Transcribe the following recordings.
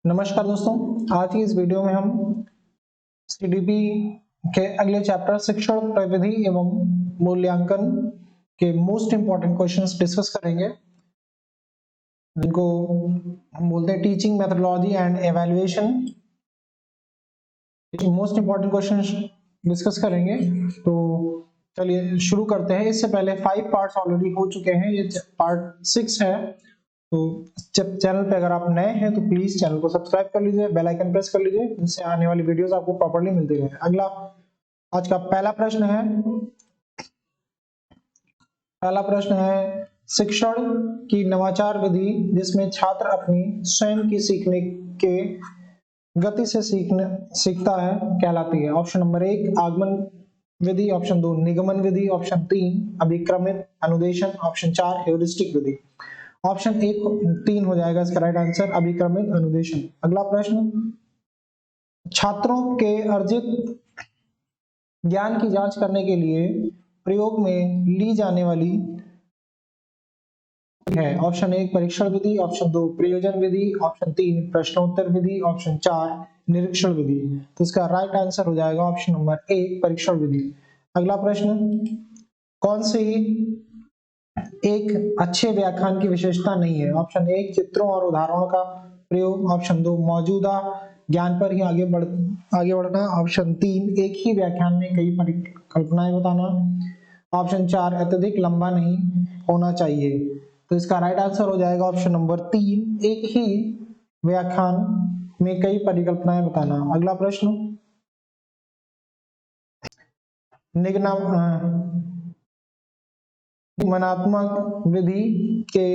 नमस्कार दोस्तों, आज की इस वीडियो में हम सीडीपी के अगले चैप्टर शिक्षण प्रविधि एवं मूल्यांकन के मोस्ट इंपॉर्टेंट क्वेश्चंस डिस्कस करेंगे, जिनको हम बोलते हैं teaching methodology and evaluation. Most important questions discuss करेंगे, तो चलिए शुरू करते हैं। इससे पहले 5 पार्ट्स ऑलरेडी हो चुके हैं, ये पार्ट 6 है। तो जब चैनल पे अगर आप नए हैं तो प्लीज चैनल को सब्सक्राइब कर लीजिए, बेल आइकन प्रेस कर लीजिए, जिससे आने वाली वीडियोस आपको प्रॉपर्ली मिलती रहे। अगला आज का पहला प्रश्न है शिक्षण की नवाचार विधि जिसमें छात्र अपनी स्वयं की सीखने के गति से सीखता है कहलाती है। ऑप्शन नंबर 1 आगमन विधि, ऑप्शन 2 निगमन विधि, ऑप्शन 3 अभिक्रमित अनुदेशन, ऑप्शन 4 हेउरिस्टिक विधि। ऑप्शन 3 हो जाएगा इसका राइट आंसर, अभिक्रमित अनुदेशन। अगला प्रश्न, छात्रों के अर्जित ज्ञान की जांच करने के लिए प्रयोग में ली जाने वाली है। ऑप्शन 1 परीक्षण विधि, ऑप्शन 2 प्रयोजन विधि, ऑप्शन 3 प्रश्नोत्तर विधि, ऑप्शन 4 निरीक्षण विधि। तो इसका राइट आंसर हो जाएगा ऑप्शन नंबर 1 परीक्षण विधि। अगला प्रश्न, कौन सी एक अच्छे व्याख्यान की विशेषता नहीं है। ऑप्शन 1 चित्रों और उदाहरणों का प्रयोग, ऑप्शन 2 मौजूदा ज्ञान पर ही आगे बढ़ना, ऑप्शन 3 एक ही व्याख्यान में कई परिकल्पनाएं बताना, ऑप्शन 4 अत्यधिक लंबा नहीं होना चाहिए। तो इसका राइट आंसर हो जाएगा ऑप्शन नंबर 3 एक ही व्याख्यान में कई परिकल्पनाएं बताना। अगला प्रश्न, निगमनात्मक विधि के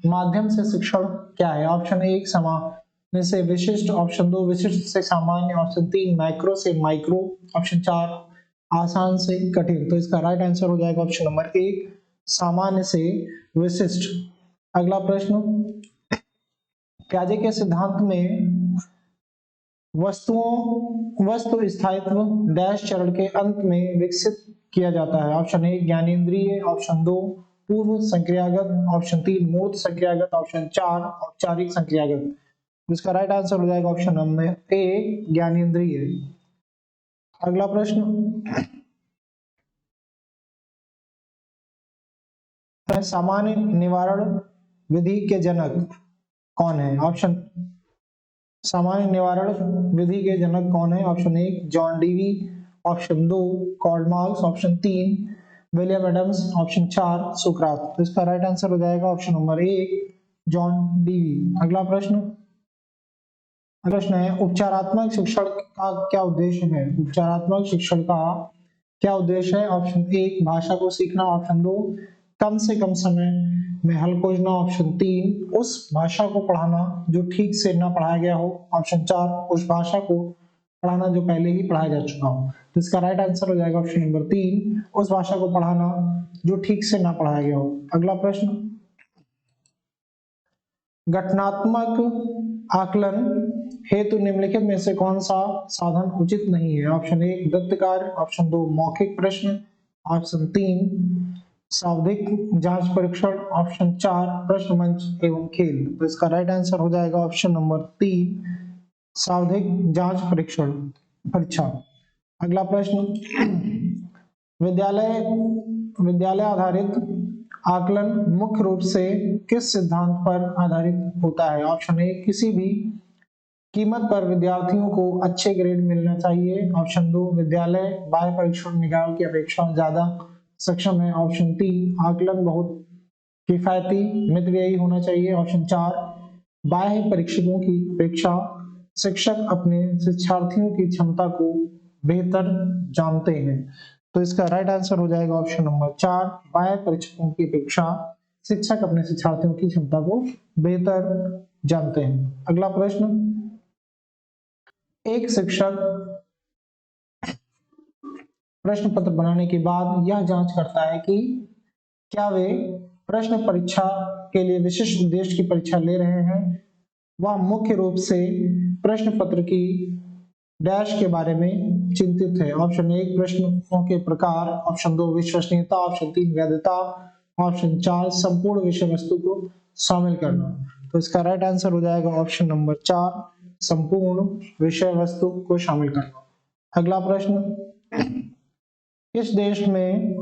माध्यम से शिक्षण क्या है। ऑप्शन 1 सामान्य से विशिष्ट, ऑप्शन 2 विशिष्ट से सामान्य, ऑप्शन 3 मैक्रो से माइक्रो, ऑप्शन 4 आसान से कठिन। तो इसका राइट आंसर हो जाएगा ऑप्शन नंबर 1 सामान्य से विशिष्ट। अगला प्रश्न, प्याजे के सिद्धांत में वस्तु स्थायित्व डैश चरण के अंत में विकसित किया जाता है। ऑप्शन 1 ज्ञानेंद्रिय, ऑप्शन 2 पूर्व संक्रियागत, ऑप्शन 3 मूर्त संक्रियागत, ऑप्शन 4 औपचारिक संक्रियागत। इसका राइट आंसर हो जाएगा ऑप्शन नंबर ए ज्ञानेंद्रिय। अगला प्रश्न, सामान्य निवारण विधि के जनक कौन है। ऑप्शन सामान्य निवारण विधि के जनक कौन है। Option 1 John Dewey, option 2 Karl Marx, option 3 William Adams, option 4 सुकरात। तो इसका राइट आंसर हो जाएगा ऑप्शन नंबर 1 जॉन डीवी। अगला प्रश्न है उपचारात्मक शिक्षण का क्या उद्देश्य है। उपचारात्मक शिक्षण का क्या उद्देश्य है। ऑप्शन 1 भाषा को सीखना, ऑप्शन 2 कम से कम समय में हल खोजना, ऑप्शन 3 उस भाषा को पढ़ाना जो ठीक से ना पढ़ाया गया हो, ऑप्शन 4 उस भाषा को पढ़ाना जो पहले ही पढ़ाया जा चुका हो। तो इसका राइट आंसर हो जाएगा ऑप्शन नंबर 3 उस भाषा को पढ़ाना जो ठीक से ना पढ़ाया गया हो। अगला प्रश्न, गठनात्मक आकलन हेतु निम्नलिखित में से कौन सा साधन उचित नहीं है। ऑप्शन 1 दत्त कार्य, ऑप्शन 2 मौखिक प्रश्न, ऑप्शन 3 सावधिक जांच परीक्षण, ऑप्शन 4 प्रश्न मंच एवं खेल। तो इसका राइट आंसर हो जाएगा ऑप्शन नंबर 3 सावधिक जांच परीक्षा। अगला प्रश्न, विद्यालय आधारित आकलन मुख्य रूप से किस सिद्धांत पर आधारित होता है। ऑप्शन 1 किसी भी कीमत पर विद्यार्थियों को अच्छे ग्रेड मिलना चाहिए, ऑप्शन 2 विद्यालय बाह्य परीक्षण निकायों की अपेक्षा ज्यादा सक्षम है, ऑप्शन 3 आकलन बहुत किफायती मितव्ययी होना चाहिए, ऑप्शन 4 बाह्य परीक्षकों की अपेक्षा शिक्षक अपने शिक्षार्थियों की क्षमता को बेहतर जानते हैं। तो इसका राइट आंसर हो जाएगा ऑप्शन नंबर 4 बाह्य परीक्षकों की अपेक्षा शिक्षक अपने शिक्षार्थियों की क्षमता को बेहतर जानते हैं। अगला प्रश्न, एक शिक्षक प्रश्न पत्र बनाने के बाद यह जांच करता है कि क्या वे प्रश्न परीक्षा के लिए विशिष्ट उद्देश्य की परीक्षा ले रहे हैं। वह मुख्य रूप से प्रश्न पत्र की डैश के बारे में चिंतित है। ऑप्शन 1 प्रश्नों के प्रकार, ऑप्शन 2 विश्वसनीयता, ऑप्शन 3 वैधता, ऑप्शन 4 संपूर्ण विषय वस्तु को शामिल करना। तो इसका राइट आंसर हो जाएगा ऑप्शन नंबर 4 संपूर्ण विषय वस्तु को शामिल करना। अगला प्रश्न, किस देश में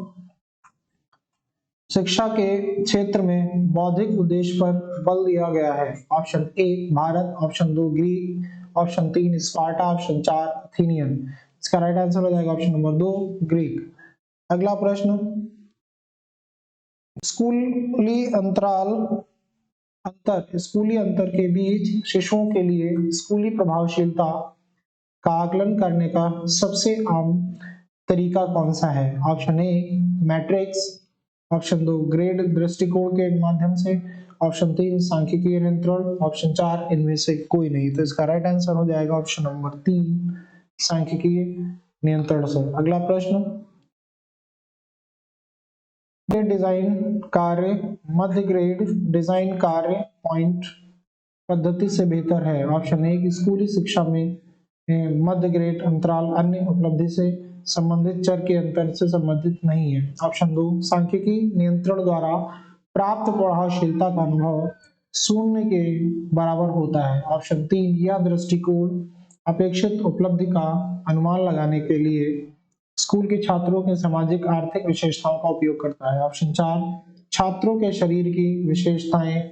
शिक्षा के क्षेत्र में बौद्धिक उद्देश्य पर बल दिया गया है? Option A Bharat, option 2 Greek, option 3 Sparta, option 4 Athenian. इसका राइट आंसर हो जाएगा ऑप्शन नंबर 2 ग्रीक। अगला प्रश्न, स्कूली अंतर के बीच शिशुओं के लिए स्कूली प्रभावशीलता का आकलन करने का सबसे आम तरीका कौन सा है? Option A matrix, option 2 grade दृष्टिकोण के माध्यम से, ऑप्शन 3 सांख्यिकीय नियंत्रण, ऑप्शन 4 इनमें से कोई नहीं। तो इसका राइट आंसर हो जाएगा ऑप्शन नंबर 3 सांख्यिकीय नियंत्रण से। अगला प्रश्न, डिजाइन कार्य मध्य ग्रेड डिजाइन कार्य पॉइंट पद्धति से बेहतर है? ऑप्शन ए स्कूली शिक्षा में मध्य ग्रेड अंतराल अन्य उपलब्धि से संबंधित चर के अंतर से संबंधित नहीं है। ऑप्शन 2 सांख्यिकी नियंत्रण द्वारा प्राप्त प्रभावशीलता का अनुभव शून्य के बराबर होता है। ऑप्शन 3 यह दृष्टिकोण अपेक्षित उपलब्धि का अनुमान लगाने के लिए स्कूल के छात्रों के सामाजिक आर्थिक विशेषताओं का उपयोग करता है। ऑप्शन 4 छात्रों के शरीर की विशेषताएं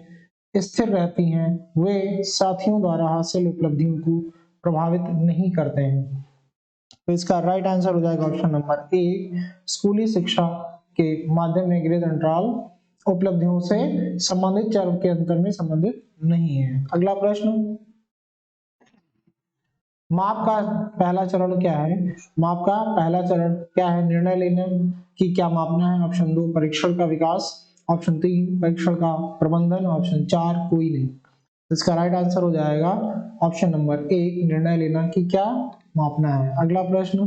स्थिर रहती हैं, वे साथियों द्वारा हासिल उपलब्धियों को प्रभावित नहीं करते हैं। तो इसका राइट आंसर हो जाएगा ऑप्शन नंबर ए स्कूली शिक्षा के माध्यम में ग्रेड अंतराल उपलब्धियों से संबंधित चर के अंतर में संबंधित नहीं है। अगला प्रश्न, माप का पहला चरण क्या है? माप का पहला चरण क्या है? निर्णय लेने की क्या मापना है? ऑप्शन 2 परीक्षण का विकास, ऑप्शन 3 परीक्षण का प्रबंधन, ऑप्शन 4 कोई नहीं। इसका राइट आंसर हो जाएगा ऑप्शन नंबर 1 निर्णय लेना की क्या मापना है। अगला प्रश्न,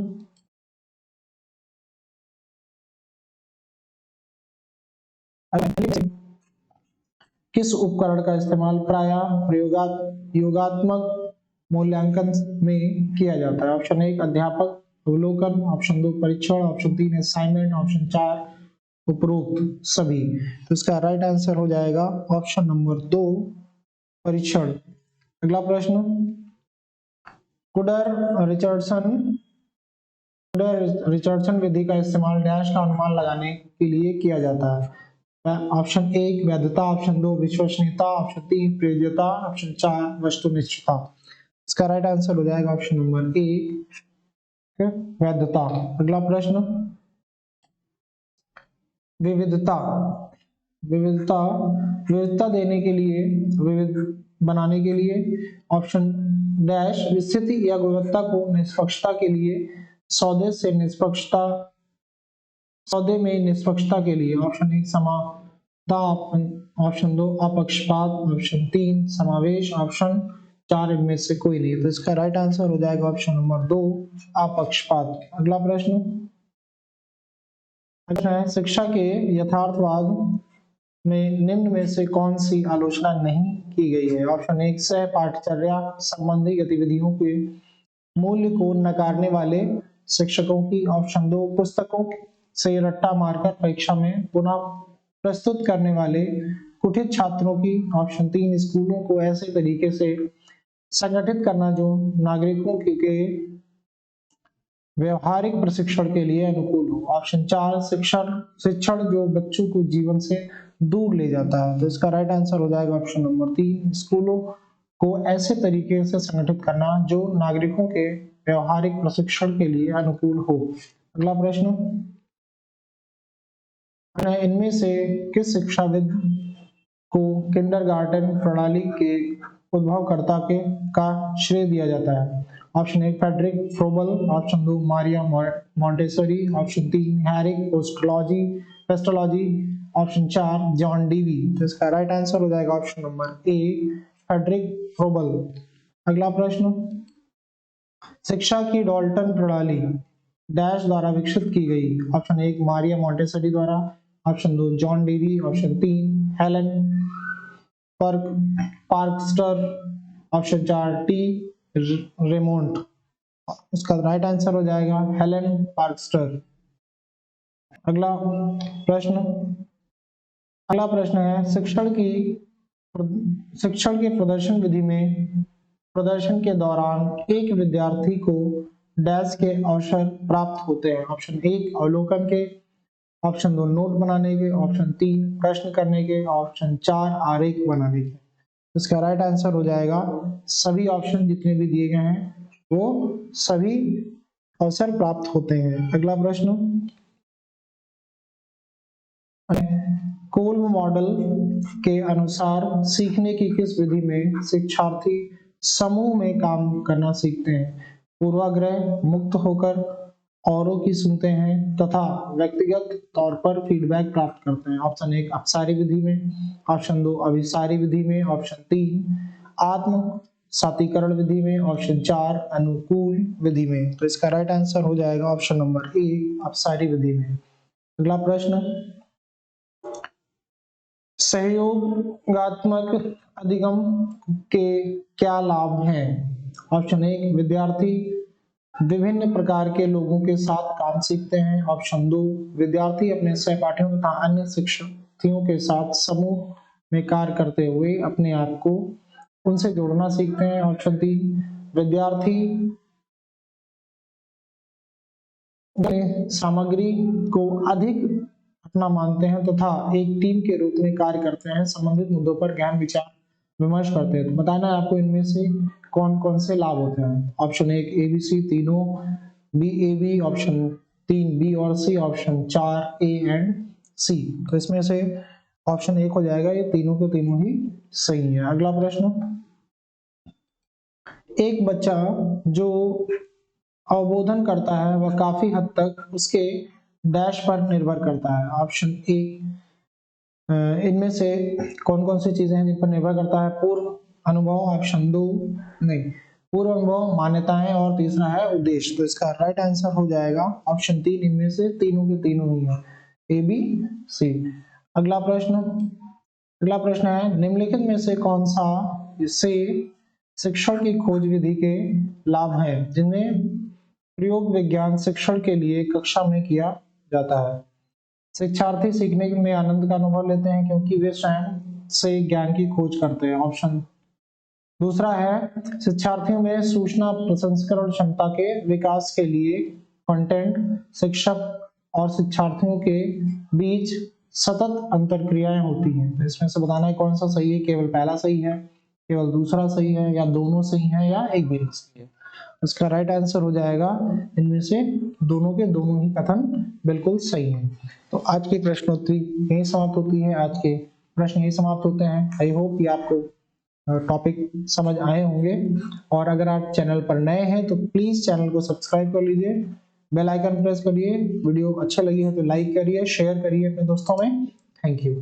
किस उपकरण का इस्तेमाल प्रायः योगात्मक मूल्यांकन में किया जाता है? ऑप्शन 1 अध्यापक अवलोकन, ऑप्शन 2 परीक्षण, ऑप्शन 3 असाइनमेंट, ऑप्शन 4 उपरोक्त सभी। तो इसका राइट आंसर हो जाएगा ऑप्शन नंबर 2 परीक्षण। अगला प्रश्न, कुडर रिचर्डसन विधि का इस्तेमाल डैश का अनुमान लगाने के लिए किया जाता है? ऑप्शन 1 वैधता, ऑप्शन 2 विश्वसनीयता, ऑप्शन 3 प्रयोज्यता, ऑप्शन 4 वस्तुनिष्ठता। इसका राइट आंसर हो जाएगा ऑप्शन नंबर 1 वैधता। अगला प्रश्न, विविधता विविधता देने के लिए विविध बनाने के लिए ऑप्शन डैश स्थिति या गुणवत्ता को निष्पक्षता के लिए सौदे में निष्पक्षता के लिए, ऑप्शन 1 समानता, ऑप्शन 2 अपक्षपात, ऑप्शन 3 समावेश, ऑप्शन 4 इनमें से कोई नहीं। तो इसका राइट आंसर हो जाएगा ऑप्शन नंबर 2 अपक्षपात। अगला प्रश्न है शिक्षा के यथार्थवाद में निम्न में से कौन सी आलोचना नहीं की गई है? ऑप्शन 1 सह पाठचर्या संबंधी गतिविधियों के मूल्य को नकारने वाले शिक्षकों की, ऑप्शन 2 पुस्तकों से रट्टा मारकर परीक्षा में पुनः प्रस्तुत करने वाले कुठित छात्रों की, ऑप्शन 3 स्कूलों को ऐसे तरीके से संगठित करना जो नागरिकों के व्यवहारिक प्रशिक्षण के लिए अनुकूल हो, ऑप्शन 4 शिक्षण जो बच्चों को जीवन से दूर ले जाता है। तो इसका राइट आंसर हो जाएगा ऑप्शन नंबर 3 स्कूलों को ऐसे तरीके से संगठित करना जो नागरिकों के व्यवहारिक प्रशिक्षण के लिए अनुकूल हो। अगला प्रश्न, इनमें से किस शिक्षाविद को किंडरगार्टन प्रणाली के उद्भवकर्ता का श्रेय दिया जाता है? Option 1 Frederick Froebel, option 2 Maria Montessori, option 3 हैरिक पेस्टोलॉजी, ऑप्शन 4 जॉन डीवी। तो इसका राइट आंसर हो जाएगा option number A Frederick Froebel. अगला प्रश्न, शिक्षा की डाल्टन प्रणाली डैश द्वारा विकसित की गई? ऑप्शन 1 मारिया मॉन्टेसरी द्वारा, option 2 John Dewey, option 3 Helen Parkhurst, option 4 T Raymont. इसका राइट आंसर हो जाएगा हेलन पार्कस्टर। अगला प्रश्न है शिक्षण के प्रदर्शन विधि में प्रदर्शन के दौरान एक विद्यार्थी को डैश के अवसर प्राप्त होते हैं। ऑप्शन 1 अवलोकन के, ऑप्शन 2 नोट बनाने के, ऑप्शन 3 प्रश्न करने के, ऑप्शन 4 आरेख बनाने के। इसका राइट आंसर हो जाएगा सभी ऑप्शन जितने भी दिए गए हैं वो सभी अवसर प्राप्त होते हैं। अगला प्रश्न, कोल्ब मॉडल के अनुसार सीखने की किस विधि में शिक्षार्थी समूह में काम करना सीखते हैं? पूर्वाग्रह मुक्त होकर औरों की सुनते हैं तथा व्यक्तिगत तौर पर फीडबैक प्राप्त करते हैं। ऑप्शन 1 अपसारी विधि में, ऑप्शन 2 अभिसारी विधि में, ऑप्शन 3 आत्म सातीकरण विधि में, ऑप्शन 4 अनुकूल विधि में। तो इसका राइट आंसर हो जाएगा ऑप्शन नंबर 1 अपसारी विधि में। अगला प्रश्न, सहयोगात्मक अधिगम के क्या लाभ हैं? ऑप्शन 1 विद्यार्थी विभिन्न प्रकार के लोगों के साथ काम सीखते हैं, ऑप्शन 2 विद्यार्थी अपने सहपाठियों तथा अन्य शिक्षार्थियों के साथ समूह में कार्य करते हुए अपने आप को उनसे जोड़ना सीखते हैं, ऑप्शन 3 विद्यार्थी सामग्री को अधिक अपना मानते हैं तथा एक टीम के रूप में कार्य करते हैं, संबंधित मुद्दों पर गहन विचार विमर्श करते हैं। तो बताना है आपको इनमें से कौन कौन से लाभ होते हैं। ऑप्शन 1 ABC तीनों, B A B, option 3 B और सी, ऑप्शन 4 ए एंड सी। तो इसमें से ऑप्शन 1 हो जाएगा, ये तीनों के तीनों ही सही है। अगला प्रश्न, एक बच्चा जो अवबोधन करता है वह काफी हद तक उसके डैश पर निर्भर करता है। ऑप्शन 1 इनमें से कौन कौन सी चीजें हैं जिन पर निर्भर करता है? पूर्व अनुभव, ऑप्शन 2 नहीं, पूर्व अनुभव, मान्यताएं और तीसरा है उद्देश्य। तो इसका राइट आंसर हो जाएगा ऑप्शन 3 इनमें से तीनों के तीनों ही है, ए बी सी। अगला प्रश्न है निम्नलिखित में से कौन सा से शिक्षण की खोज विधि के लाभ है जिनमें प्रयोग विज्ञान शिक्षण के लिए कक्षा में किया जाता है? शिक्षार्थी सीखने में आनंद का अनुभव लेते हैं क्योंकि वे स्वयं से ज्ञान की खोज करते हैं। ऑप्शन दूसरा है शिक्षार्थियों में सूचना प्रसंस्करण क्षमता के विकास के लिए कंटेंट शिक्षक और शिक्षार्थियों के बीच सतत अंतरक्रियाएं होती हैं। तो इसमें से बताना है कौन सा सही है, केवल पहला सही है, केवल दूसरा सही है, या दोनों सही है, या एक भी सही है। इसका राइट आंसर हो जाएगा इनमें से दोनों के दोनों ही कथन बिल्कुल सही है। तो आज की प्रश्नोत्तरी यही समाप्त होती है, आज के प्रश्न यही समाप्त होते हैं। आई होप कि आपको टॉपिक समझ आए होंगे, और अगर आप चैनल पर नए हैं तो प्लीज चैनल को सब्सक्राइब कर लीजिए, बेल आइकन प्रेस करिए, वीडियो अच्छा लगी है तो लाइक करिए, शेयर करिए अपने दोस्तों में। Thank you.